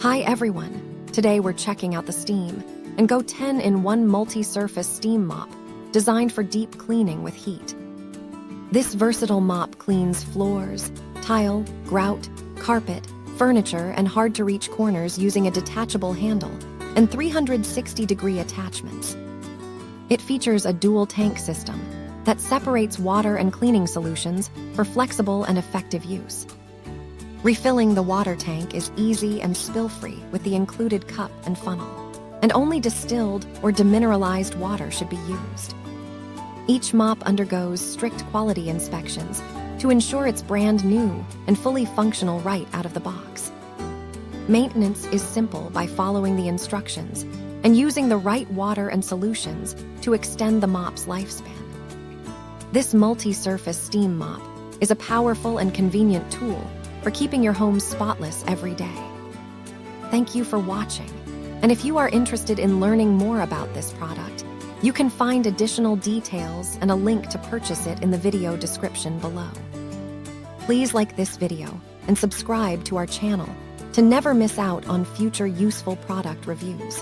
Hi everyone! Today we're checking out the Steam and Go 10-in-1 Multi-Surface Steam Mop, designed for deep cleaning with heat. This versatile mop cleans floors, tile, grout, carpet, furniture, and hard-to-reach corners using a detachable handle and 360-degree attachments. It features a dual tank system that separates water and cleaning solutions for flexible and effective use. Refilling the water tank is easy and spill-free with the included cup and funnel, and only distilled or demineralized water should be used. Each mop undergoes strict quality inspections to ensure it's brand new and fully functional right out of the box. Maintenance is simple by following the instructions and using the right water and solutions to extend the mop's lifespan. This multi-surface steam mop is a powerful and convenient tool for keeping your home spotless every day. Thank you for watching, and if you are interested in learning more about this product, you can find additional details and a link to purchase it in the video description below. Please like this video and subscribe to our channel to never miss out on future useful product reviews.